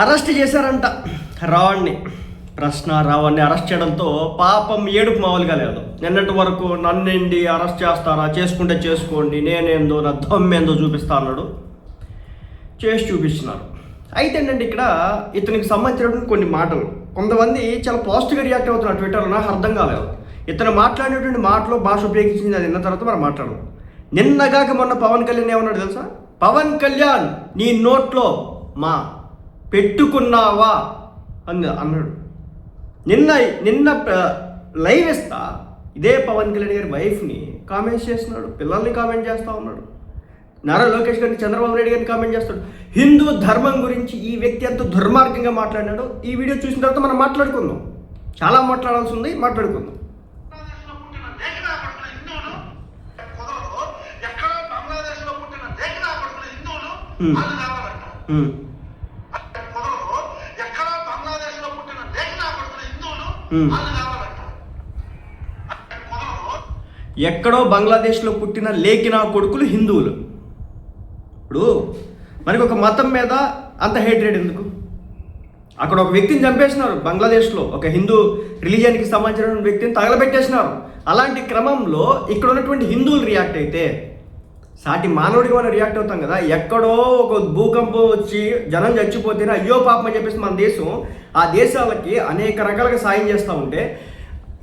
Arrest చేశారంట రావణ్ణి. రావణ్ణి arrest చేయడంతో పాపం ఏడుపు మామూలుగా లేదు. నిన్నటి వరకు నన్నేంటి అరెస్ట్ చేస్తారా, చేసుకుంటే చేసుకోండి, నేనేందో నా దమ్మేందో చూపిస్తా అన్నాడు. చేసి చూపిస్తున్నారు. అయితే ఏంటంటే ఇక్కడ ఇతనికి సంబంధించినటువంటి కొన్ని మాటలు కొంతమంది చాలా పాజిటివ్గా రియాక్ట్ అవుతున్నారు ట్విట్టర్లో. నాకు అర్థం కాలేదు. ఇతను మాట్లాడినటువంటి మాటలో భాష ఉపయోగించింది, అది విన్న తర్వాత మనం మాట్లాడడం. నిన్నగాక మొన్న పవన్ కళ్యాణ్ ఏమన్నాడు తెలుసా? పవన్ కళ్యాణ్ నీ నోట్లో మా పెట్టుకున్నావా అన్నాడు. నిన్న లైవ్ ఇస్తా ఇదే పవన్ కళ్యాణ్ గారి వైఫ్ని కామెంట్స్ చేస్తున్నాడు, పిల్లల్ని కామెంట్ చేస్తూ ఉన్నాడు, నారా లోకేష్ గారిని, చంద్రబాబు నాయుడు గారిని కామెంట్ చేస్తాడు. హిందూ ధర్మం గురించి ఈ వ్యక్తి ఎంత దుర్మార్గంగా మాట్లాడినాడు. ఈ వీడియో చూసిన తర్వాత మనం మాట్లాడుకుందాం. చాలా మాట్లాడాల్సి ఉంది, మాట్లాడుకుందాం. ఎక్కడో బంగ్లాదేశ్లో పుట్టిన లేకినా కొడుకులు హిందువులు. ఇప్పుడు మనకి ఒక మతం మీద అంత హేట్రేట్ ఎందుకు? అక్కడ ఒక వ్యక్తిని చంపేసినారు, బంగ్లాదేశ్లో ఒక హిందూ రిలీజియన్కి సంబంధించిన వ్యక్తిని తగలబెట్టేసినారు. అలాంటి క్రమంలో ఇక్కడ ఉన్నటువంటి హిందువులు రియాక్ట్ అయితే సాటి మానవుడిగా మనం రియాక్ట్ అవుతాం కదా. ఎక్కడో ఒక భూకంపం వచ్చి జనం చచ్చిపోతేనే అయ్యో పాపం అని చెప్పేసి మన దేశం ఆ దేశాలకి అనేక రకాలుగా సాయం చేస్తూ ఉంటే,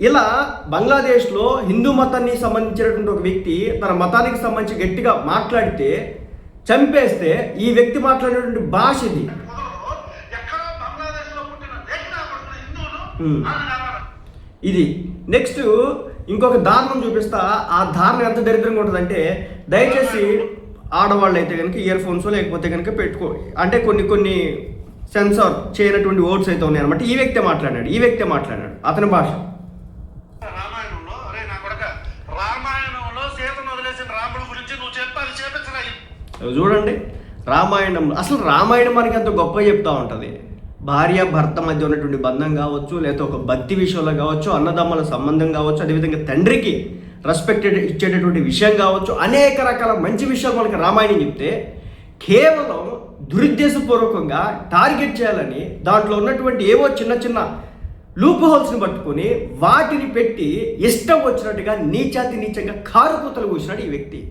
ఇలా బంగ్లాదేశ్లో హిందూ మతానికి సంబంధించినటువంటి ఒక వ్యక్తి తన మతానికి సంబంధించి గట్టిగా మాట్లాడితే చంపేస్తే ఈ వ్యక్తి మాట్లాడినటువంటి భాష ఇది. నెక్స్ట్ ఇంకొక దారుణం చూపిస్తా. ఆ దారుణం ఎంత దరిద్రంగా ఉంటుందంటే, దయచేసి ఆడవాళ్ళు అయితే కనుక ఇయర్ ఫోన్స్ లేకపోతే కనుక పెట్టుకో, అంటే కొన్ని సెన్సార్ చేయనటువంటి వర్డ్స్ అయితే ఉన్నాయి అనమాట. ఈ వ్యక్తే మాట్లాడాడు అతని భాష. చూడండి, రామాయణం అసలు రామాయణం మనకి అంత గొప్ప చెప్తా ఉంటుంది. భార్య భర్త మధ్య ఉన్నటువంటి బంధం కావచ్చు, లేకపోతే ఒక భక్తి విషయంలో కావచ్చు, అన్నదమ్ముల సంబంధం కావచ్చు, అదేవిధంగా తండ్రికి రెస్పెక్ట్ ఇచ్చేటటువంటి విషయం కావచ్చు, అనేక రకాల మంచి విషయాలు మనకి రామాయణం చెప్తే, కేవలం దురుద్దేశపూర్వకంగా టార్గెట్ చేయాలని దాంట్లో ఉన్నటువంటి ఏవో చిన్న లూప్ హోల్స్ని పట్టుకొని వాటిని పెట్టి ఇష్టం వచ్చినట్టుగా నీచంగా కారుకూతలు కూర్చున్నాడు ఈ వ్యక్తి.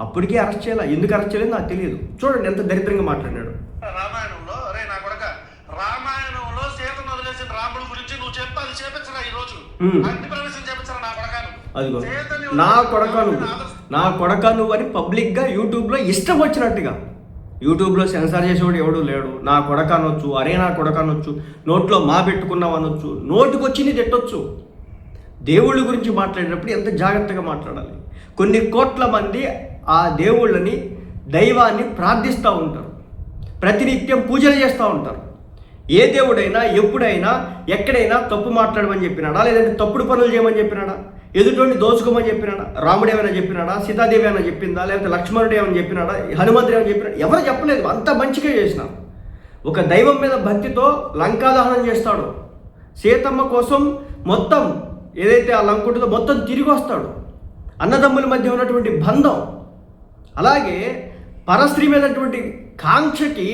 అప్పటికే అరెస్ట్ చేయాలి. ఎందుకు అరెస్ట్ చేయలేదు నాకు తెలియదు. చూడండి ఎంత దరిద్రంగా మాట్లాడినాడు. రామాయణంలో సీతను వదిలేసిన రాముడు గురించి నువ్వు చెప్పి అది చేపించరా ఈ రోజు అగ్ని ప్రవేశం చేపించరా నా కొడకాను. అదిగో నా కొడక నువ్వు అని పబ్లిక్ గా యూట్యూబ్ లో ఇష్టం వచ్చినట్టుగా, యూట్యూబ్ లో సెన్సార్ చేసేవాడు ఎవడు లేడు. నా కొడక అనొచ్చు, అరే నా కొడక అనొచ్చు, నోట్లో మా పెట్టుకున్నావు అనొచ్చు, నోటికి వచ్చింది తిట్టొచ్చు. దేవుళ్ళ గురించి మాట్లాడేటప్పుడు ఎంత జాగ్రత్తగా మాట్లాడాలి. కొన్ని కోట్ల మంది ఆ దేవుళ్ళని, దైవాన్ని ప్రార్థిస్తూ ఉంటారు, ప్రతినిత్యం పూజలు చేస్తూ ఉంటారు. ఏ దేవుడైనా ఎప్పుడైనా ఎక్కడైనా తప్పు మాట్లాడమని చెప్పినాడా, లేదంటే తప్పుడు పనులు చేయమని చెప్పినాడా, ఎదుటోడిని దోచుకోమని చెప్పినాడా, రాముడు ఏమైనా చెప్పినాడా, సీతాదేవి ఏమైనా చెప్పిందా, లేకపోతే లక్ష్మణుడు ఏమైనా చెప్పినాడా, హనుమంతుడు ఏమైనా చెప్పినాడా? ఎవరు చెప్పలేదు. అంత మంచిగా చేసినారు. ఒక దైవం మీద భక్తితో లంకాదహనం చేస్తాడు, సీతమ్మ కోసం మొత్తం ఏదైతే ఆ లంకుంటుందో మొత్తం తిరిగి వస్తాడు. అన్నదమ్ముల మధ్య ఉన్నటువంటి బంధం, అలాగే పరస్త్రీ మీదటువంటి కాంక్షకి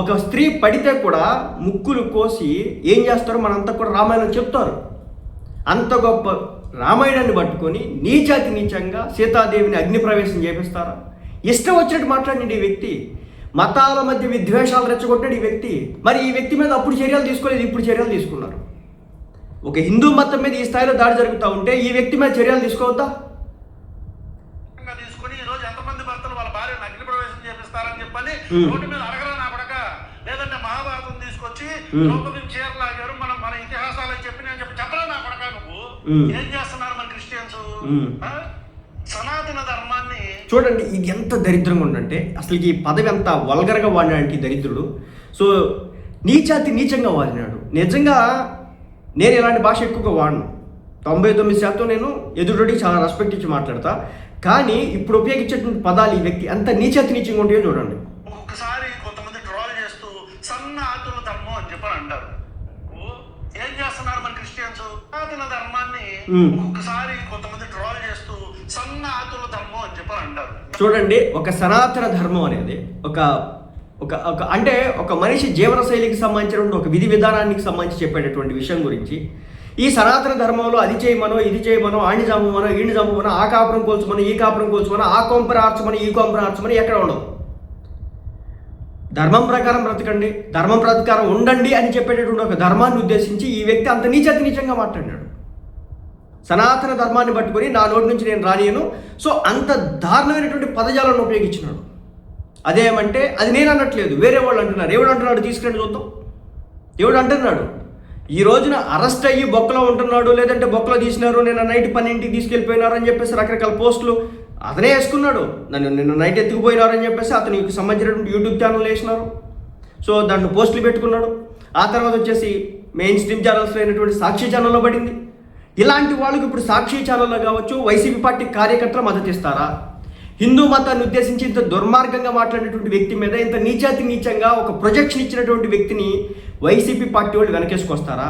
ఒక స్త్రీ పడితే కూడా ముక్కులు కోసి ఏం చేస్తారో మనంతా కూడా రామాయణం చెప్తారు. అంత గొప్ప రామాయణాన్ని పట్టుకొని నీచంగా సీతాదేవిని అగ్ని ప్రవేశం చేపిస్తారా? ఇష్టం వచ్చినట్టు మాట్లాడినాడు ఈ వ్యక్తి. మతాల మధ్య విద్వేషాలు రెచ్చగొట్టాడు ఈ వ్యక్తి. మరి ఈ వ్యక్తి మీద అప్పుడు చర్యలు తీసుకోలేదు, ఇప్పుడు చర్యలు తీసుకున్నారు. ఒక హిందూ మతం మీద ఈ స్థాయిలో దాడి జరుగుతూ ఉంటే ఈ వ్యక్తి మీద చర్యలు తీసుకోవద్దా? రోడ్డు మీద అడగరా నా కొడక, లేదంటే మహాభారతం తీసుకొచ్చి ద్రౌపదిని చీరలాగారు మన ఇతిహాసాలు చెప్పి అని చెప్పరా నా కొడక. నువ్వు ఏం చేస్తున్నారు మన క్రిస్టియన్స్? సనాతన ధర్మాన్ని చూడండి, ఇది ఎంత దరిద్రంగా ఉందంటే, అసలు ఈ పదవి ఎంత వల్గర్గా వాడినాడు దరిద్రుడు. సో నీచంగా వాడినాడు. నిజంగా నేను ఇలాంటి భాష ఎక్కువగా వాడను. 99% నేను ఎదురుడికి చాలా రెస్పెక్ట్ ఇచ్చి మాట్లాడతా. కానీ ఇప్పుడు ఉపయోగించేటువంటి పదాలు ఈ వ్యక్తి ఎంత నీచంగా ఉంటాయో చూడండి. ఒక్కసారి కొంతమంది ట్రోల్ చేస్తూ సనాతన ధర్మం అని చెప్పని అంటారు. ఏం చేస్తున్నారు మన క్రిస్టియన్స్? సనాతన ధర్మాన్ని ఒక్కసారి కొంతమంది ట్రోల్ చేస్తూ సనాతన ధర్మం అని చెప్పని అంటారు. చూడండి, ఒక సనాతన ధర్మం అనేది ఒక అంటే ఒక మనిషి జీవన శైలికి సంబంధించినటువంటి ఒక విధి విధానానికి సంబంధించి చెప్పేటటువంటి విషయం గురించి ఈ సనాతన ధర్మంలో అది చేయమనో ఇది చేయమనో ఆడిని చంపమనో ఈడిని చంపమనో ఆ కాపురం కోల్చమనో ఈ కాపురం కోల్చమనో ఆ కొంపర ఆర్చమని ఈ కొంపర ఆర్చమని ఎక్కడ ఉండదు. ధర్మం ప్రకారం బ్రతకండి, ధర్మం ప్రకారం ఉండండి అని చెప్పేటటువంటి ఒక ధర్మాన్ని ఉద్దేశించి ఈ వ్యక్తి అంత నీచంగా మాట్లాడినాడు. సనాతన ధర్మాన్ని పట్టుకొని నా నోటి నుంచి నేను రానియను, సో అంత దారుణమైనటువంటి పదజాలను ఉపయోగించినాడు. అదేమంటే అది నేను అనట్లేదు, వేరే వాళ్ళు అంటున్నారు. ఎవడు అంటున్నాడు తీసుకురండి చూద్దాం. ఎవడు అంటున్నాడు ఈ రోజున అరెస్ట్ అయ్యి బొక్కలో ఉంటున్నాడు, లేదంటే బొక్కలో తీసినారు, నిన్న నైట్ 12ంటికి తీసుకెళ్ళిపోయినారు అని చెప్పేసి రకరకాల పోస్టులు అతనే వేసుకున్నాడు. నిన్న నైట్ ఎత్తుకుపోయినారు అని చెప్పేసి అతనికి సంబంధించినటువంటి యూట్యూబ్ ఛానల్ వేసినారు. సో దాంట్లో పోస్టులు పెట్టుకున్నాడు. ఆ తర్వాత వచ్చేసి మెయిన్ స్ట్రీమ్ ఛానల్స్లో అయినటువంటి సాక్షి ఛానల్లో పడింది. ఇలాంటి వాళ్ళకి ఇప్పుడు సాక్షి ఛానల్లో కావచ్చు వైసీపీ పార్టీ కార్యకర్తలు మద్దతు ఇస్తారా? హిందూ మతాన్ని ఉద్దేశించి ఇంత దుర్మార్గంగా మాట్లాడినటువంటి వ్యక్తి మీద ఇంత నీచంగా ఒక ప్రొజెక్షన్ ఇచ్చినటువంటి వ్యక్తిని వైసీపీ పార్టీ వాళ్ళు వెనకేసుకొస్తారా?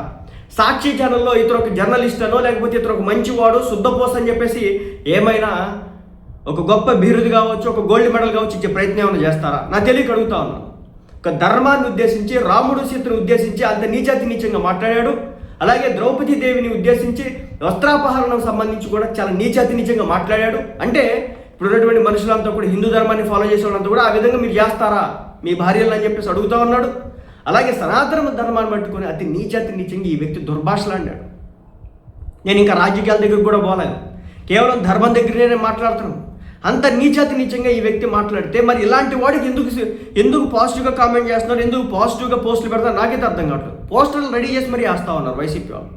సాక్షి ఛానల్లో ఇతరు ఒక జర్నలిస్ట్ అనో లేకపోతే ఇతరు ఒక మంచివాడు శుద్ధపోస్ అని చెప్పేసి ఏమైనా ఒక గొప్ప బిరుదు కావచ్చు, ఒక గోల్డ్ మెడల్ కావచ్చు ఇచ్చే ప్రయత్నం ఏమైనా చేస్తారా? నా తెలియక అడుగుతా ఉన్నాను. ఒక ధర్మాన్ని ఉద్దేశించి రాముడు సీతను ఉద్దేశించి అంత నీచంగా మాట్లాడాడు. అలాగే ద్రౌపది దేవిని ఉద్దేశించి వస్త్రాపహరణం సంబంధించి కూడా చాలా నీచంగా మాట్లాడాడు. అంటే ఇప్పుడు ఉన్నటువంటి మనుషులంతా కూడా హిందూ ధర్మాన్ని ఫాలో చేసే వాళ్ళంతా కూడా ఆ విధంగా మీరు చేస్తారా మీ భార్యలు అని చెప్పేసి అడుగుతా ఉన్నాడు. అలాగే సనాతన ధర్మాన్ని పట్టుకొని అతి నీచంగా ఈ వ్యక్తి దుర్భాషలాడాడు. నేను ఇంకా రాజకీయాల దగ్గర కూడా పోలేదు, కేవలం ధర్మం దగ్గరనే నేను మాట్లాడుతున్నాను. అంత నీచంగా ఈ వ్యక్తి మాట్లాడితే మరి ఇలాంటి వాడికి ఎందుకు పాజిటివ్గా కామెంట్ చేస్తున్నారు, ఎందుకు పాజిటివ్గా పోస్టులు పెడతారు నాకైతే అర్థం కావట్లేదు. పోస్టర్లు రెడీ చేసి మరీ వేస్తా ఉన్నారు వైసీపీ వాళ్ళు.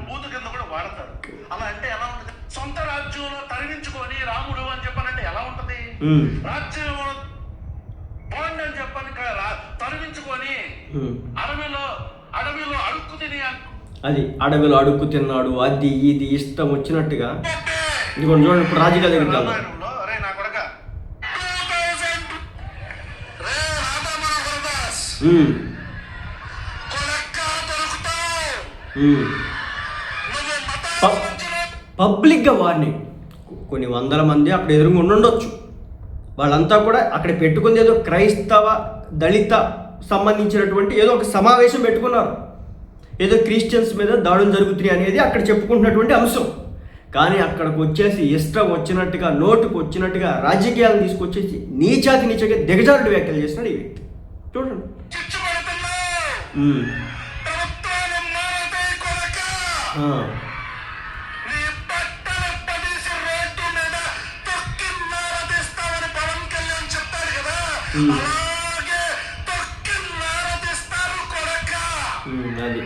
బూతు కింద కూడా వాడతారు. అలా అంటే ఎలా ఉంటుంది? సొంత రాజ్యంలో తరిమించుకొని రాముడు అని చెప్పాలంటే ఎలా ఉంటది? రాజ్యం బాండ్ అని చెప్పని తరిమించుకొని అడవిలో అడుక్కు తిని అది అడవిలో అడుక్కు తిన్నాడు, అది ఇది ఇష్టం వచ్చినట్టుగా. ఇదిగోండి చూడండి, ఇప్పుడు రాజకీయాల దగ్గరికి వెళ్దాం. పబ్లిక్గా వార్నింగ్, కొన్ని వందల మంది అక్కడ ఎదురుగా ఉండొచ్చు. వాళ్ళంతా కూడా అక్కడ పెట్టుకుంది ఏదో క్రైస్తవ దళిత సంబంధించినటువంటి ఏదో ఒక సమావేశం పెట్టుకున్నారు. ఏదో క్రిస్టియన్స్ మీద దాడులు జరుగుతున్నాయి అనేది అక్కడ చెప్పుకుంటున్నటువంటి అంశం. కానీ అక్కడికి వచ్చేసి ఇష్టం వచ్చినట్టుగా నోటుకు వచ్చినట్టుగా రాజకీయాలను తీసుకొచ్చేసి నీచంగా దిగజారుడు వ్యాఖ్యలు చేస్తున్నాడు ఈ వ్యక్తి. చూడండి. అది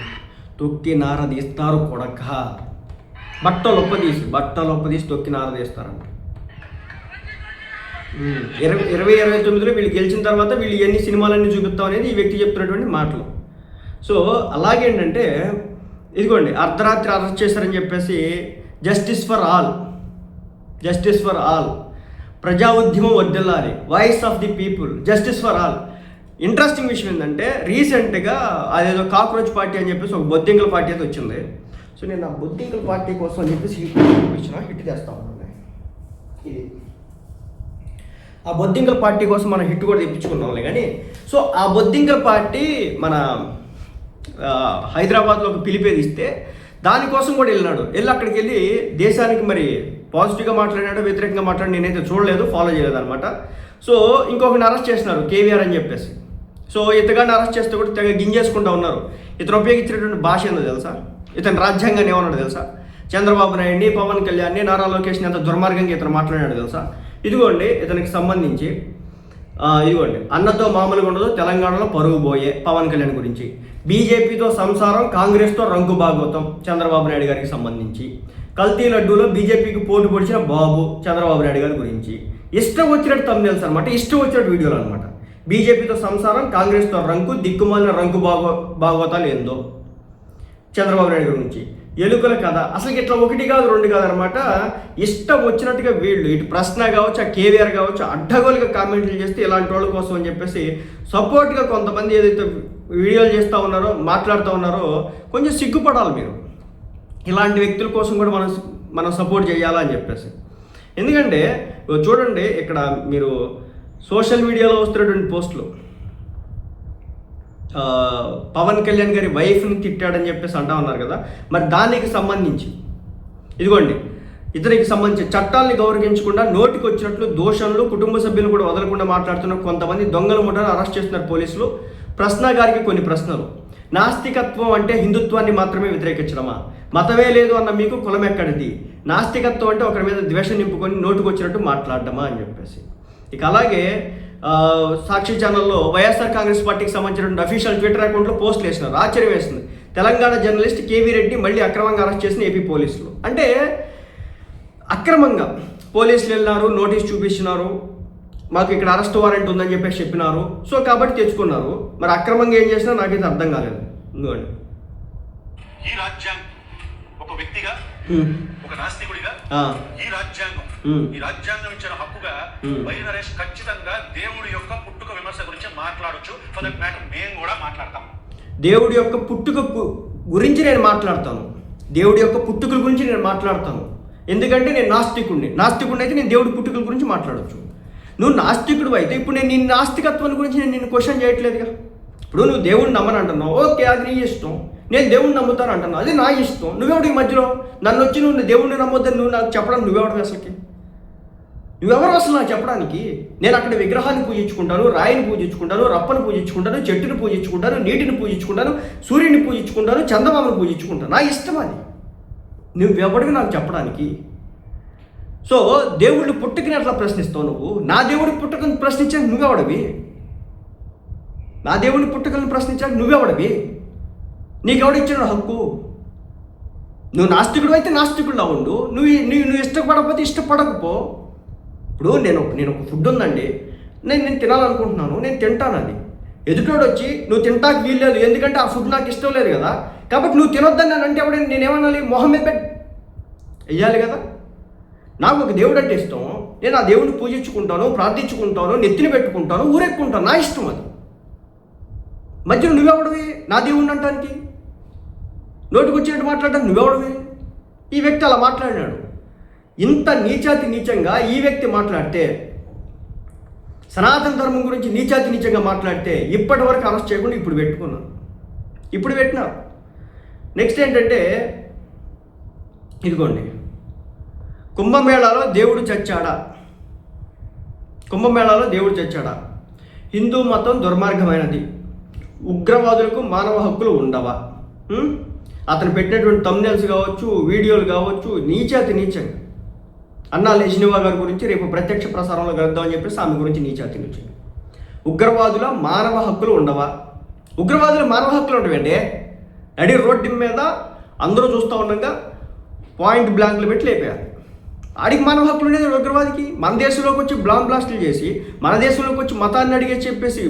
తొక్కి నార తీస్తారు కొడక. బట్టలు ఒప్పదీసి తొక్కి నార తీస్తారంట. 2029లో వీళ్ళు గెలిచిన తర్వాత వీళ్ళు ఎన్ని సినిమాలన్నీ చూపిస్తాం అనేది ఈ వ్యక్తి చెప్తున్నటువంటి మాటలు. సో అలాగేంటంటే ఇదిగోండి, అర్ధరాత్రి అరెస్ట్ చేశారని చెప్పేసి జస్టిస్ ఫర్ ఆల్ ప్రజా ఉద్యమం వర్ధిల్లాలి, voice of the people, justice for all. Interesting విషయం ఏంటంటే రీసెంట్గా అదేదో కాక్రోచ్ పార్టీ అని చెప్పేసి ఒక బొద్దింకల పార్టీ అయితే వచ్చింది. సో నేను ఆ బొద్దింకల పార్టీ కోసం అని చెప్పేసి హిట్ చేస్తా ఉన్నాను. ఇది ఆ బొద్దింకల పార్టీ కోసం మనం హిట్ కూడా తెప్పించుకున్నాంలే. కానీ సో ఆ బొద్దింకల పార్టీ మన హైదరాబాద్లో ఒక పిలిపేది ఇస్తే దానికోసం కూడా వెళ్ళి అక్కడికి వెళ్ళి దేశానికి మరి పాజిటివ్గా మాట్లాడాడో వ్యతిరేకంగా మాట్లాడి నేనైతే చూడలేదు, ఫాలో చేయలేదు అనమాట. సో ఇంకొకరిని అరెస్ట్ చేస్తున్నారు కేవీఆర్ అని చెప్పేసి. సో ఇతగాన్ని అరెస్ట్ చేస్తే కూడా తెగ గింజేసుకుంటూ ఉన్నారు. ఇతను ఉపయోగించినటువంటి భాష ఏందో తెలుసా? ఇతను రాజ్యాంగాన్ని ఏమన్నాడు తెలుసా? చంద్రబాబు నాయుడిని, పవన్ కళ్యాణ్ని, నారా లోకేష్ని అంత దుర్మార్గంగా ఇతను మాట్లాడాడు తెలుసా? ఇదిగోండి ఇతనికి సంబంధించి ఇదిగోండి, అన్నతో మామూలుగా ఉండదు తెలంగాణలో పరుగు పోయే పవన్ కళ్యాణ్ గురించి, బీజేపీతో సంసారం కాంగ్రెస్తో రంగు భాగవతం చంద్రబాబు నాయుడు గారికి సంబంధించి, కల్తీ లడ్డూలో బీజేపీకి పోటీ పొడిచిన బాబు చంద్రబాబు నాయుడు గారి గురించి, ఇష్టం వచ్చినట్టు తమ్మునేల్స్ అనమాట, ఇష్టం వచ్చినట్టు వీడియోలు అనమాట. బీజేపీతో సంసారం కాంగ్రెస్తో రంకు దిక్కుమాలిన రంగు భాగవతాలు ఏందో చంద్రబాబు నాయుడు గురించి, ఎలుకల కథ, అసలు ఇట్లా 1 కాదు 2 కాదు అనమాట. ఇష్టం వచ్చినట్టుగా వీళ్ళు ఇటు ప్రశ్న కావచ్చు, ఆ కేవీఆర్ కావచ్చు, అడ్డగోలుగా కామెంట్లు చేస్తే ఇలాంటి వాళ్ళ కోసం అని చెప్పేసి సపోర్ట్గా కొంతమంది ఏదైతే వీడియోలు చేస్తూ ఉన్నారో మాట్లాడుతూ ఉన్నారో కొంచెం సిగ్గుపడాలి మీరు. ఇలాంటి వ్యక్తుల కోసం కూడా మనం సపోర్ట్ చేయాలని చెప్పేసి. ఎందుకంటే చూడండి, ఇక్కడ మీరు సోషల్ మీడియాలో వస్తున్నటువంటి పోస్టులు పవన్ కళ్యాణ్ గారి వైఫ్ని తిట్టాడని చెప్పేసి అంటా ఉన్నారు కదా. మరి దానికి సంబంధించి ఇదిగోండి, ఇతనికి సంబంధించి చట్టాలని గౌరవించకుండా నోటికి వచ్చినట్లు దోషణలు కుటుంబ సభ్యులు కూడా వదలకుండా మాట్లాడుతున్న కొంతమంది దొంగల ముఠాను అరెస్ట్ చేస్తున్నారు పోలీసులు. ప్రశ్న గారికి కొన్ని ప్రశ్నలు. నాస్తికత్వం అంటే హిందుత్వాన్ని మాత్రమే వ్యతిరేకించడమా? మతమే లేదు అన్న మీకు కులం ఎక్కడిది? నాస్తికత్వం అంటే ఒకరి మీద ద్వేషం నింపుకొని నోటుకు వచ్చినట్టు మాట్లాడడమా అని చెప్పేసి. ఇక అలాగే సాక్షి ఛానల్లో వైఎస్ఆర్ కాంగ్రెస్ పార్టీకి సంబంధించిన అఫీషియల్ ట్విట్టర్ అకౌంట్లో పోస్టులు వేసినారు. ఆశ్చర్యం వేస్తుంది. తెలంగాణ జర్నలిస్ట్ కేవీ రెడ్డి మళ్ళీ అక్రమంగా అరెస్ట్ చేసిన ఏపీ పోలీసులు. అంటే అక్రమంగా పోలీసులు వెళ్ళినారు, నోటీస్ చూపించినారు, మాకు ఇక్కడ అరెస్ట్ వారెంట్ ఉందని చెప్పేసి చెప్పినారు. సో కాబట్టి తెచ్చుకున్నారు. మరి అక్రమంగా ఏం చేసినా నాకైతే అర్థం కాలేదు. ఇంకోండి, ఈ రాజ్యాంగం ఒక వ్యక్తిగా, ఒక నాస్తికుడిగా ఈ రాజ్యాంగం ఇచ్చిన హక్కుగా వై నరేష్ ఖచ్చితంగా దేవుడి యొక్క పుట్టుక విమర్శ గురించి మాట్లాడొచ్చు. మేము కూడా మాట్లాడతాం. దేవుడి యొక్క పుట్టుక గురించి నేను మాట్లాడతాను. దేవుడి యొక్క పుట్టుకల గురించి నేను మాట్లాడతాను. ఎందుకంటే నేను నాస్తికుడిని అయితే నేను దేవుడి పుట్టుకల గురించి మాట్లాడవచ్చు. నువ్వు నాస్తికుడు అయితే ఇప్పుడు నేను నీ నాస్తికత్వం గురించి నేను నిన్ను క్వశ్చన్ చేయట్లేదుగా. ఇప్పుడు నువ్వు దేవుడిని నమ్మని అంటున్నావు, ఓకే, అది నీ ఇష్టం. నేను దేవుడిని నమ్ముతాను అంటున్నావు, అది నా ఇష్టం. నువ్వెవడు ఈ మధ్యలో నన్ను వచ్చి నువ్వు దేవుడిని నమ్మొద్దని నువ్వు నాకు చెప్పడం నువ్వెవడు అసలుకి? నువ్వెవరు అసలు నాకు చెప్పడానికి? నేను అక్కడ విగ్రహాన్ని పూజించుకుంటాను, రాయిని పూజించుకుంటాను, రప్పని పూజించుకుంటాను, చెట్టుని పూజించుకుంటాను, నీటిని పూజించుకుంటాను, సూర్యుని పూజించుకుంటాను, చందమామను పూజించుకుంటాను. నా ఇష్టం అది. నువ్వెవడివి నాకు చెప్పడానికి? సో దేవుళ్ళు పుట్టుకని అట్లా ప్రశ్నిస్తావు నువ్వు. నా దేవుడి పుట్టుకని ప్రశ్నించడానికి నువ్వెవడవి? నా దేవుడి పుట్టుకలను ప్రశ్నించడానికి నువ్వెవడవి? నీకెవడిచ్చిన హక్కు? నువ్వు నాస్తికుడు అయితే నాస్తికుడులా ఉండు. నువ్వు ఇష్టపడకపోతే ఇష్టపడకపో. ఇప్పుడు నేను ఒక ఫుడ్ ఉందండి, నేను తినాలనుకుంటున్నాను, నేను తింటాను. అది ఎదుటోడు వచ్చి నువ్వు తింటాకు వీల్లేదు ఎందుకంటే ఆ ఫుడ్ నాకు ఇష్టం లేదు కదా, కాబట్టి నువ్వు తినొద్దని నేను అంటే ఎవడైనా నేనేమనాలి? మొహం మీద వెయ్యాలి కదా. నాకు ఒక దేవుడు అంటే ఇష్టం, నేను ఆ దేవుడిని పూజించుకుంటాను, ప్రార్థించుకుంటాను, నెత్తిని పెట్టుకుంటాను, ఊరెక్కుంటాను. నా ఇష్టం అది. మధ్యలో నువ్వెవడవి నా దేవుడిని అంటానికి? నోటికి వచ్చినట్టు మాట్లాడడానికి నువ్వెవడవి? ఈ వ్యక్తి అలా మాట్లాడినాడు. ఇంత నీచంగా ఈ వ్యక్తి మాట్లాడితే, సనాతన ధర్మం గురించి నీచంగా మాట్లాడితే ఇప్పటి వరకు అరెస్ట్ చేయకుండా ఇప్పుడు పెట్టినారు. నెక్స్ట్ ఏంటంటే ఇదిగోండి, కుంభమేళాలో దేవుడు చచ్చాడా? హిందూ మతం దుర్మార్గమైనది, ఉగ్రవాదులకు మానవ హక్కులు ఉండవా? అతను పెట్టినటువంటి థంబ్నెయిల్స్ కావచ్చు, వీడియోలు కావచ్చు, నీచంగా అన్నా లెజినోవా గారి గురించి రేపు ప్రత్యక్ష ప్రసారంలో కలుద్దామని చెప్పేసి ఆమె గురించి నీచంగా. ఉగ్రవాదుల మానవ హక్కులు ఉండవా? ఉగ్రవాదుల మానవ హక్కులు ఉండవండి. నడి రోడ్డు మీద అందరూ చూస్తూ ఉండగా పాయింట్ బ్లాంక్లు పెట్టి లేపేయాలి. ఆడికి మానవ హక్కులు ఉండేది ఉగ్రవాదికి. మన దేశంలోకి వచ్చి బ్లాస్టులు చేసి, మన దేశంలోకి వచ్చి మతాన్ని అడిగే చెప్పేసి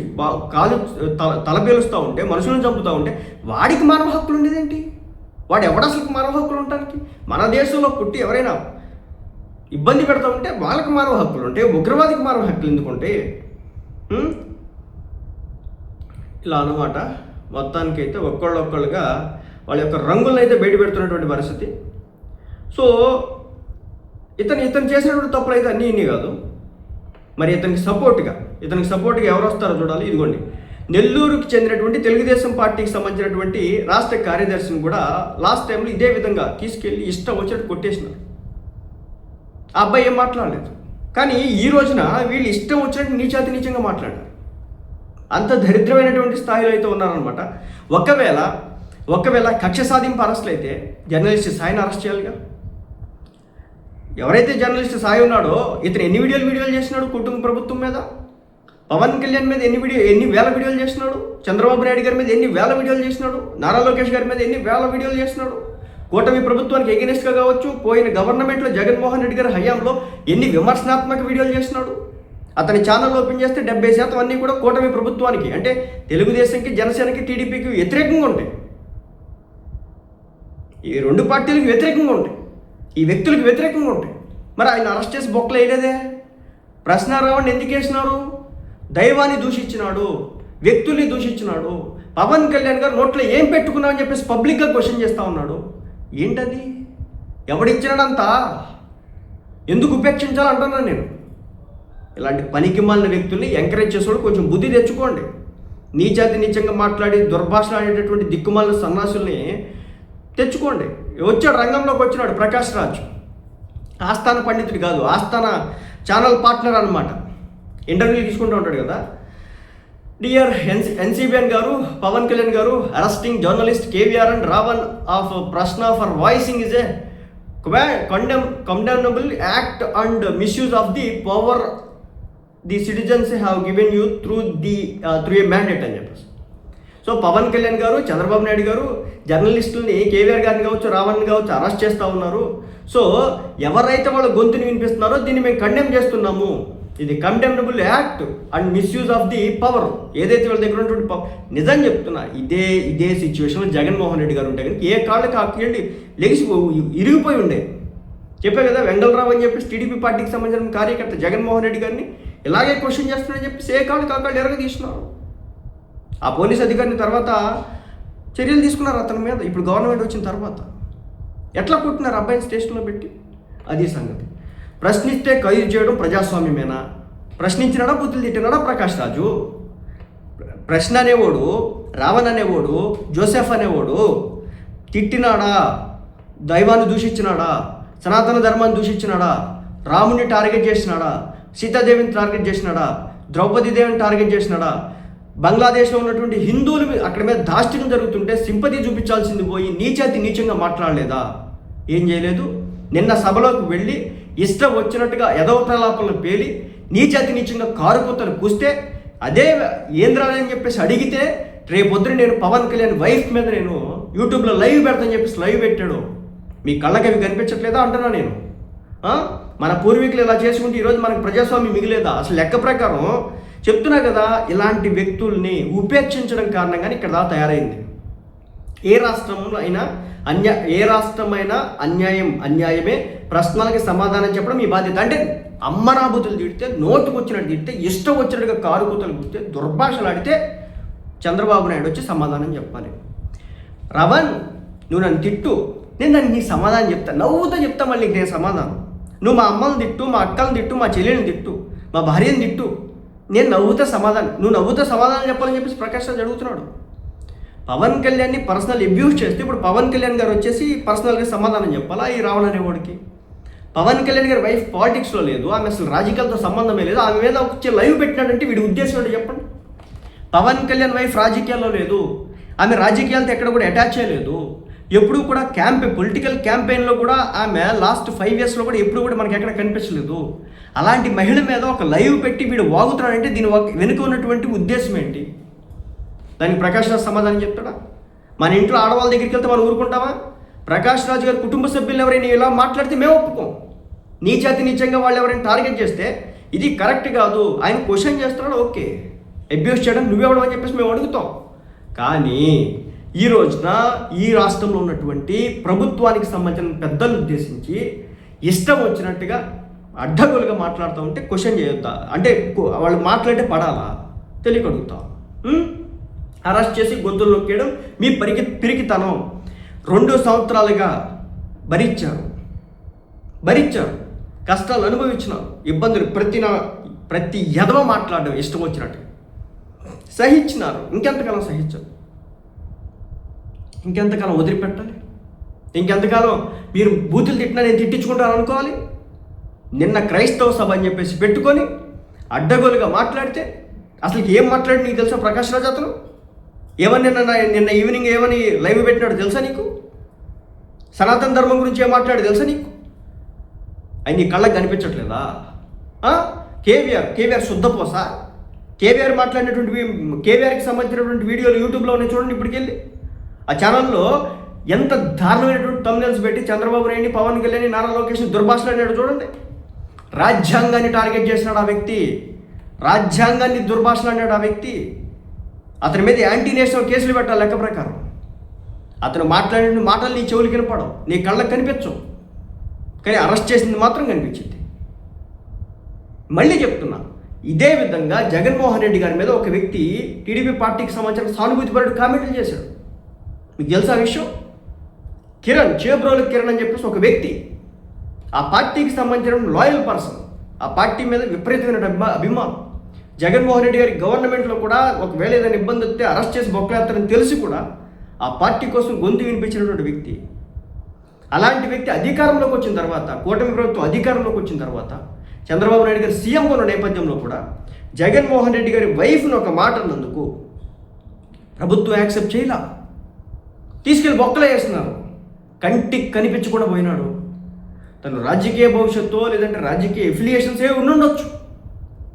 తల పేలుస్తూ ఉంటే, మనుషులను చంపుతూ ఉంటే వాడికి మానవ హక్కులు ఉండేదేంటి? వాడు ఎవడు అసలు మానవ హక్కులు ఉండటానికి? మన దేశంలో పుట్టి ఎవరైనా ఇబ్బంది పెడతా ఉంటే వాళ్ళకి మానవ హక్కులు ఉంటాయి, ఉగ్రవాదికి మానవ హక్కులు ఎందుకుంటే? ఇలా అన్నమాట. మొత్తానికైతే ఒక్కళ్ళొక్కళ్ళుగా వాళ్ళ యొక్క రంగులను అయితే బయట పెడుతున్నటువంటి పరిస్థితి. సో ఇతను చేసినటువంటి తప్పులు అయితే అన్నీ కాదు. మరి ఇతనికి సపోర్ట్గా ఎవరు వస్తారో చూడాలి. ఇదిగోండి, నెల్లూరుకి చెందినటువంటి తెలుగుదేశం పార్టీకి సంబంధించినటువంటి రాష్ట్ర కార్యదర్శిని కూడా లాస్ట్ టైంలో ఇదే విధంగా తీసుకెళ్ళి ఇష్టం వచ్చినట్టు కొట్టేసినారు. ఆ అబ్బాయి ఏం మాట్లాడలేదు. కానీ ఈ రోజున వీళ్ళు ఇష్టం వచ్చినట్టు నీచంగా మాట్లాడారు. అంత దరిద్రమైనటువంటి స్థాయిలో అయితే ఉన్నారనమాట. ఒకవేళ కక్ష సాధింపు అరెస్టులు అయితే జర్నలిస్ట్ సాయిని అరెస్ట్ చేయాలిగా. ఎవరైతే జర్నలిస్ట్ సాయి ఉన్నాడో ఇతను ఎన్ని వీడియోలు చేసినాడు కుటుంబ ప్రభుత్వం మీద? పవన్ కళ్యాణ్ మీద ఎన్ని వేల వీడియోలు చేసినాడు? చంద్రబాబు నాయుడు గారి మీద ఎన్ని వేల వీడియోలు చేసినాడు? నారా లోకేష్ గారి మీద ఎన్ని వేల వీడియోలు చేసినాడు? కూటమి ప్రభుత్వానికి ఎగెనిస్ట్గా కావచ్చు, పోయిన గవర్నమెంట్లో జగన్మోహన్ రెడ్డి గారి హయాంలో ఎన్ని విమర్శనాత్మక వీడియోలు చేసినాడు? అతని ఛానల్ ఓపెన్ చేస్తే 70% అన్నీ కూడా కూటమి ప్రభుత్వానికి, అంటే తెలుగుదేశంకి, జనసేనకి, టీడీపీకి వ్యతిరేకంగా ఉంటాయి. ఈ రెండు పార్టీలకు వ్యతిరేకంగా ఉంటాయి, ఈ వ్యక్తులకు వ్యతిరేకంగా ఉంటాయి. మరి ఆయన అరెస్ట్ చేసి బొక్కలు వేయలేదే? ప్రశ్నారావుని ఎందుకు వేసినారు? దైవాన్ని దూషించినాడు, వ్యక్తుల్ని దూషించినాడు. పవన్ కళ్యాణ్ గారు నోట్లో ఏం పెట్టుకున్నావు అని చెప్పేసి పబ్లిక్గా క్వశ్చన్ చేస్తూ ఉన్నాడు. ఏంటది? ఎవడిచ్చినాడంతా? ఎందుకు ఉపేక్షించాలంటున్నాను నేను. ఇలాంటి పనికి మాలిన వ్యక్తుల్ని ఎంకరేజ్ చేసేవాడు కొంచెం బుద్ధి తెచ్చుకోండి. నీచాతి నీచంగా మాట్లాడి దుర్భాషలు ఆడేటటువంటి దిక్కుమాలిన సన్నాసుల్ని తెచ్చుకోండి. వచ్చాడు, రంగంలోకి వచ్చినాడు ప్రకాష్ రాజ్. ఆస్థాన పండితుడు కాదు, ఆస్థాన ఛానల్ పార్ట్నర్ అనమాట. ఇంటర్వ్యూలు తీసుకుంటూ ఉంటాడు కదా. డియర్ ఎన్సీబీఎన్ గారు, Pawan Kalyan garu arresting journalist KVR and Ravan of ప్రశ్న for voicing is a condemnable act and misuse of the power the citizens have given you through a mandate అని చెప్పేసి. సో పవన్ కళ్యాణ్ గారు, చంద్రబాబు నాయుడు గారు జర్నలిస్టుల్ని, కేవీఆర్ గారిని కావచ్చు, రావణ్ కావచ్చు అరెస్ట్ చేస్తూ ఉన్నారు. సో ఎవరైతే వాళ్ళ గొంతుని వినిపిస్తున్నారో దీన్ని మేము కండెమ్ చేస్తున్నాము. ఇది condemnable act and misuse of the power. ఏదైతే వాళ్ళ దగ్గర ఉన్నటువంటి పవర్, నిజం చెప్తున్నా, ఇదే సిచ్యువేషన్లో జగన్మోహన్ రెడ్డి గారు ఉంటే కానీ ఏ కాళ్ళకి ఆ కీళ్ళి లెగిసి ఇరిగిపోయి ఉండే. చెప్పే కదా, వెంగళరావు అని చెప్పేసి టీడీపీ పార్టీకి సంబంధించిన కార్యకర్త జగన్మోహన్ రెడ్డి గారిని ఇలాగే క్వశ్చన్ చేస్తున్నారని చెప్పేసి ఏ కాళ్ళకి ఆ కాళ్ళు ఎరగ తీస్తున్నారు. ఆ పోలీస్ అధికారిని తర్వాత చర్యలు తీసుకున్నారు అతని మీద. ఇప్పుడు గవర్నమెంట్ వచ్చిన తర్వాత ఎట్లా కొట్టినారు అబ్బాయిని స్టేషన్లో పెట్టి, అది సంగతి. ప్రశ్నిస్తే ఖైదు చేయడం ప్రజాస్వామ్యమేనా? ప్రశ్నించినాడా, బుద్ధులు తిట్టినాడా ప్రకాష్ రాజు? ప్రశ్న అనేవాడు, రావణ్ అనేవాడు, జోసెఫ్ అనేవాడు తిట్టినాడా, దైవాన్ని దూషించినాడా, సనాతన ధర్మాన్ని దూషించినాడా, రాముని టార్గెట్ చేసినాడా, సీతాదేవిని టార్గెట్ చేసినాడా, ద్రౌపదీదేవిని టార్గెట్ చేసినాడా? బంగ్లాదేశ్లో ఉన్నటువంటి హిందువులు అక్కడ మీద దాష్టికం జరుగుతుంటే సింపతి చూపించాల్సింది పోయి నీచంగా మాట్లాడలేదా? ఏం చేయలేదు. నిన్న సభలోకి వెళ్ళి ఇష్టం వచ్చినట్టుగా ఎదవ ప్రలాపనలు పేలి నీచంగా కారుకూతలు కూస్తే అదే ఏంద్రాలని చెప్పేసి అడిగితే రేపొద్దున నేను పవన్ కళ్యాణ్ వైఫ్ మీద నేను యూట్యూబ్లో లైవ్ పెడతానని చెప్పేసి లైవ్ పెట్టాడు. మీ కళ్ళకి అవి కనిపించట్లేదా అంటున్నా నేను. మన పూర్వీకులు ఇలా చేసుకుంటే ఈరోజు మనకు ప్రజాస్వామ్యం మిగిలేదా? అసలు లెక్క ప్రకారం చెప్తున్నా కదా, ఇలాంటి వ్యక్తుల్ని ఉపేక్షించడం కారణంగానే ఇక్కడ దాకా తయారైంది. ఏ రాష్ట్రంలో అయినా ఏ రాష్ట్రమైనా అన్యాయమే. ప్రశ్నలకి సమాధానం చెప్పడం మీ బాధ్యత. అంటే అమ్మనాబుతులు తిడితే, నోటుకు వచ్చినట్టు తిడితే, ఇష్టం వచ్చినట్టుగా కారుకూతలు కూర్తే, దుర్భాషలు ఆడితే చంద్రబాబు నాయుడు వచ్చి సమాధానం చెప్పాలి. రవణ్, నువ్వు నన్ను తిట్టు, నేను దానికి నీ సమాధానం చెప్తా, నవ్వుతో చెప్తా మళ్ళీ నేను సమాధానం. నువ్వు మా అమ్మని తిట్టు, మా అక్కలను తిట్టు, మా చెల్లెని తిట్టు, మా భార్యని తిట్టు, నేను నవ్వుతా సమాధానం, నువ్వు నవ్వుతా సమాధానం చెప్పాలని చెప్పేసి ప్రకాష్ రాజ్ అడుగుతున్నాడు. పవన్ కళ్యాణ్ని పర్సనల్ అబ్యూస్ చేస్తే ఇప్పుడు పవన్ కళ్యాణ్ గారు వచ్చేసి పర్సనల్గా సమాధానం చెప్పాలా ఈ రావణ్ అనేవాడికి? పవన్ కళ్యాణ్ గారి వైఫ్ పాలిటిక్స్లో లేదు, ఆమె అసలు రాజకీయాలతో సంబంధమే లేదు, ఆమె మీద వచ్చే లైవ్ పెట్టినాడంటే వీడి ఉద్దేశం ఏంటో చెప్పండి. పవన్ కళ్యాణ్ వైఫ్ రాజకీయాల్లో లేదు, ఆమె రాజకీయాలతో ఎక్కడ కూడా అటాచ్ చేయలేదు. ఎప్పుడు కూడా పొలిటికల్ క్యాంపెయిన్లో కూడా ఆమె లాస్ట్ 5 yearsలో కూడా ఎప్పుడు కూడా మనకి ఎక్కడ కనిపించలేదు. అలాంటి మహిళ మీద ఒక లైవ్ పెట్టి వీడు వాగుతున్నాడంటే దీని వెనుక ఉన్నటువంటి ఉద్దేశం ఏంటి? దానికి ప్రకాష్ రాజ్ సమాధానం చెప్తాడా? మన ఇంట్లో ఆడవాళ్ళ దగ్గరికి వెళ్తే మనం ఊరుకుంటామా? ప్రకాష్ రాజ్ గారి కుటుంబ సభ్యులు ఎవరైనా ఇలా మాట్లాడితే మేము ఒప్పుకోం. నీచంగా వాళ్ళు ఎవరైనా టార్గెట్ చేస్తే ఇది కరెక్ట్ కాదు, ఆయన క్వశ్చన్ చేస్తున్నాడు, ఓకే. అబ్యూస్ చేయడం నువ్వెవడం అని చెప్పేసి మేము అడుగుతాం. కానీ ఈ రోజున ఈ రాష్ట్రంలో ఉన్నటువంటి ప్రభుత్వానికి సంబంధించిన పెద్దలను ఉద్దేశించి ఇష్టం వచ్చినట్టుగా అడ్డగోలుగా మాట్లాడుతూ ఉంటే క్వశ్చన్ చేయొద్దా? అంటే వాళ్ళు మాట్లాడితే పడాలా? తెలియకడుగుతాం. అరెస్ట్ చేసి గొంతులు నొక్కేయడం మీ పిరికితనం. 2 సంవత్సరాలుగా భరించారు, కష్టాలు అనుభవించినారు, ఇబ్బందులు ప్రతి ఎదవ మాట్లాడడం ఇష్టం వచ్చినట్టు సహించినారు. ఇంకెంతకాలం సహించరు? ఇంకెంతకాలం వదిలిపెట్టాలి? ఇంకెంతకాలం మీరు బూతులు తిట్టినా నేను తిట్టించుకుంటాను అనుకోవాలి? నిన్న క్రైస్తవ సభ అని చెప్పేసి పెట్టుకొని అడ్డగోలుగా మాట్లాడితే అసలు ఏం మాట్లాడి నీకు తెలుసా ప్రకాష్ రాజ్? అతను ఏమని నిన్న ఈవినింగ్ ఏమని లైవ్ పెట్టినాడు తెలుసా నీకు? సనాతన ధర్మం గురించి ఏం మాట్లాడి తెలుసా నీకు? అవి నీ కళ్ళకి కనిపించట్లేదా? కేవీఆర్ శుద్ధపోస. కేవీఆర్ మాట్లాడినటువంటి కేవీఆర్కి సంబంధించినటువంటి వీడియోలు యూట్యూబ్లో ఉన్నాయి చూడండి. ఇప్పటికెళ్ళి ఆ ఛానల్లో ఎంత దారుణమైనటువంటి థంబ్నెయిల్స్ పెట్టి చంద్రబాబు నాయుడిని, పవన్ కళ్యాణ్, నారా లోకేష్ని దుర్భాషలాడాడు చూడండి. రాజ్యాంగాన్ని టార్గెట్ చేసినాడు ఆ వ్యక్తి, రాజ్యాంగాన్ని దుర్భాషలాడాడు ఆ వ్యక్తి. అతని మీద యాంటీ నేషనల్ కేసులు పెట్టాలి లెక్క ప్రకారం. అతను మాట్లాడిన మాటలు నీ చెవులు కనపడవు, నీ కళ్ళకు కనిపించవు, కానీ అరెస్ట్ చేసింది మాత్రం కనిపించింది. మళ్ళీ చెప్తున్నా, ఇదే విధంగా జగన్మోహన్ రెడ్డి గారి మీద ఒక వ్యక్తి టీడీపీ పార్టీకి సంబంధించిన సానుభూతిపరుడు కామెంట్లు చేశాడు. మీకు తెలుసా విషయం? చేబ్రోలు కిరణ్ అని చెప్పేసి ఒక వ్యక్తి, ఆ పార్టీకి సంబంధించిన లాయల్ పర్సన్, ఆ పార్టీ మీద విపరీతమైన అభిమానం. జగన్మోహన్ రెడ్డి గారి గవర్నమెంట్లో కూడా ఒకవేళ ఏదైనా ఇబ్బంది వస్తే అరెస్ట్ చేసి బొక్కలేస్తారని తెలిసి కూడా ఆ పార్టీ కోసం గొంతు వినిపించినటువంటి వ్యక్తి. అలాంటి వ్యక్తి అధికారంలోకి వచ్చిన తర్వాత, కూటమి ప్రభుత్వం అధికారంలోకి వచ్చిన తర్వాత, చంద్రబాబు నాయుడు గారు సీఎం ఉన్న నేపథ్యంలో కూడా జగన్మోహన్ రెడ్డి గారి వైఫ్ను ఒక మాట అన్నందుకు ప్రభుత్వం యాక్సెప్ట్ చేయలా, తీసుకెళ్ళి బొక్కలు వేస్తున్నారు. కంటికి కనిపించకుండా పోయినాడు. తను రాజకీయ భవిష్యత్తు లేదంటే రాజకీయ ఎఫిలియేషన్స్ ఉండుండొచ్చు.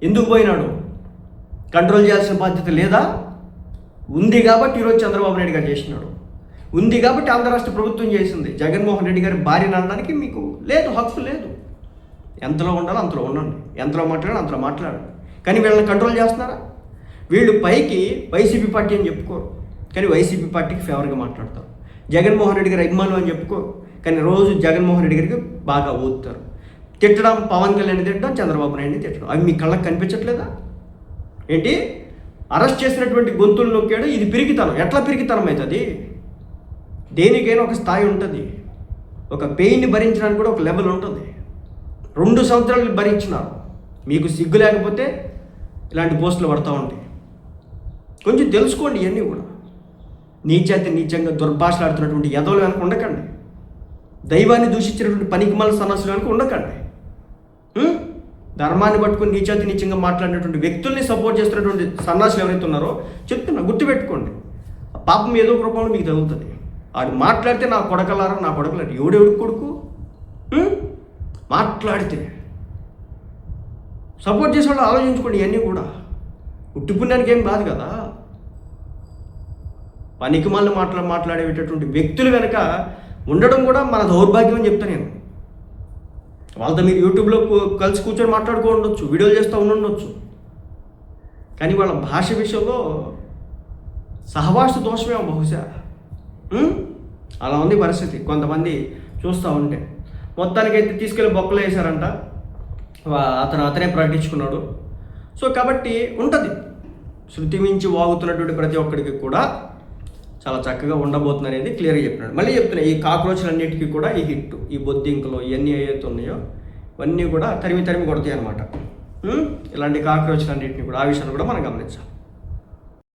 ఎందుకు పోయినాడు? కంట్రోల్ చేయాల్సిన బాధ్యత లేదా? ఉంది కాబట్టి ఈరోజు చంద్రబాబు నాయుడు గారు చేసినాడు. ఉంది కాబట్టి ఆంధ్ర రాష్ట్ర ప్రభుత్వం చేసింది. జగన్మోహన్ రెడ్డి గారి భార్యను అనడానికి మీకు లేదు, హక్కు లేదు. ఎంతలో ఉండాలో అంతలో ఉండండి, ఎంతలో మాట్లాడాలి అంతలో మాట్లాడండి. కానీ వీళ్ళని కంట్రోల్ చేస్తున్నారా? వీళ్ళు పైకి వైసీపీ పార్టీ అని చెప్పుకోరు, కానీ వైసీపీ పార్టీకి ఫేవర్గా మాట్లాడతారు. జగన్మోహన్ రెడ్డి గారి అభిమానులు అని చెప్పుకోరు, కానీ రోజు జగన్మోహన్ రెడ్డి గారికి బాగా ఊదుతారు. తిట్టడం పవన్ కళ్యాణ్ తిట్టడం, చంద్రబాబు నాయుడిని తిట్టడం, అవి మీ కళ్ళకి కనిపించట్లేదా ఏంటి? అరెస్ట్ చేసినటువంటి గొంతులు నొక్కాడు. ఇది పిరికితనం. ఎట్లా పిరికితనం అవుతుంది? దేనికైనా ఒక స్థాయి ఉంటుంది. ఒక పెయిన్ని భరించడానికి కూడా ఒక లెవెల్ ఉంటుంది. 2 సంవత్సరాలు భరించినారు. మీకు సిగ్గు లేకపోతే ఇలాంటి పోస్టులు పడుతూ ఉంటాయి. కొంచెం తెలుసుకోండి. ఇవన్నీ కూడా నీచాతి నీచంగా దుర్భాషలాడుతున్నటువంటి ఎదవలు కనుక ఉండకండి. దైవాన్ని దూషించినటువంటి పనికిమాల సన్నాసులు కనుక ఉండకండి. ధర్మాన్ని పట్టుకుని నీచాతి నీచంగా మాట్లాడినటువంటి వ్యక్తుల్ని సపోర్ట్ చేస్తున్నటువంటి సన్నాసులు ఎవరైతే ఉన్నారో చెప్తున్నా, గుర్తుపెట్టుకోండి. పాపం ఏదో ఒక రూపంలో మీకు తగులుతుంది. ఆడు మాట్లాడితే నా కొడకలారా, నా కొడకలారు, ఎవడెవడికి కొడుకు మాట్లాడితే సపోర్ట్ చేసేవాళ్ళు ఆలోచించుకోండి. ఇవన్నీ కూడా ఉట్టిపుణ్యానికి ఏం కాదు కదా. పనికిమాలను మాట్లాడేటటువంటి వ్యక్తులు కనుక ఉండడం కూడా మన దౌర్భాగ్యం అని చెప్తాను నేను. వాళ్ళతో మీరు యూట్యూబ్లో కలిసి కూర్చొని మాట్లాడుకో ఉండొచ్చు, వీడియోలు చేస్తూ ఉండొచ్చు, కానీ వాళ్ళ భాష విషయంలో సహవాస దోషమేమో బహుశా. అలా ఉంది పరిస్థితి. కొంతమంది చూస్తూ ఉంటే మొత్తానికైతే తీసుకెళ్ళి బొక్కలు వేశారంట. అతనే ప్రకటించుకున్నాడు. సో కాబట్టి ఉంటుంది. శృతి మించి వాగుతున్నటువంటి ప్రతి ఒక్కడికి కూడా చాలా చక్కగా ఉండబోతుంది అనేది క్లియర్గా చెప్పినాడు. మళ్ళీ చెప్తున్నా, ఈ కాక్రోచ్లన్నిటికీ కూడా ఈ హిట్, ఈ బొద్దింకలు ఇవన్నీ ఏవైతే ఉన్నాయో ఇవన్నీ కూడా తరిమి కొడతాయి అన్నమాట. ఇలాంటి కాక్రోచ్లన్నింటినీ కూడా, ఆ విషయాన్ని కూడా మనం గమనించాలి.